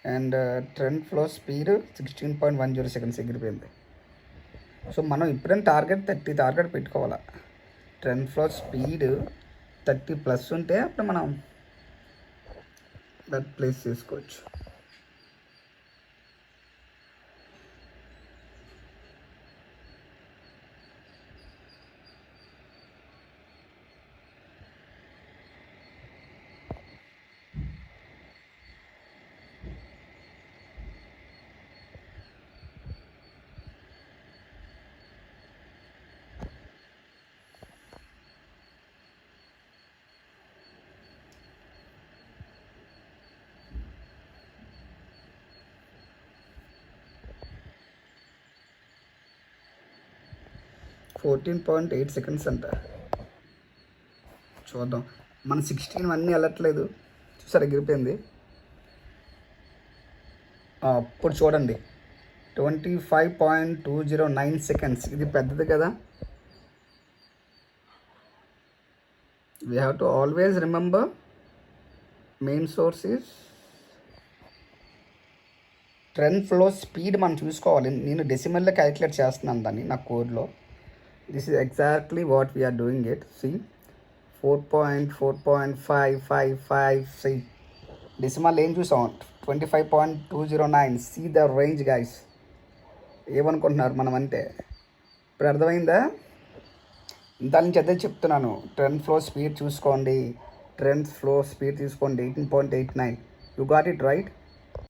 And trend flow speed 16.10 seconds ఎగిరిపోయింది. So మనం ఇప్పుడైనా టార్గెట్ 30 టార్గెట్ పెట్టుకోవాలా. ట్రెండ్ ఫ్లో స్పీడ్ 30+ ఉంటే అప్పుడు మనం దట్ ప్లేస్ చేసుకోవచ్చు. $14.8 సెకండ్స్ అంట. చూద్దాం. మన 16 అన్నీ వెళ్ళట్లేదు. చూసారు ఎగిరిపోయింది. ఇప్పుడు చూడండి 25.209 సెకండ్స్. ఇది పెద్దది కదా. We have to always remember main source is trend flow speed మనం చూసుకోవాలి. నేను డెసిమల్లో క్యాలిక్యులేట్ చేస్తున్నాను దాన్ని నా కోడ్లో. This is exactly what we are doing it. See 4.4.555. Decimal ఏం చూసాం 25.209. See the range guys. ఏమనుకుంటున్నారు మనం అంటే? ఇప్పుడు అర్థమైందా? దాని నుంచి అదే చెప్తున్నాను. ట్రెండ్ ఫ్లో స్పీడ్ చూసుకోండి. ట్రెండ్ ఫ్లో స్పీడ్ తీసుకోండి 18.89. You got it right.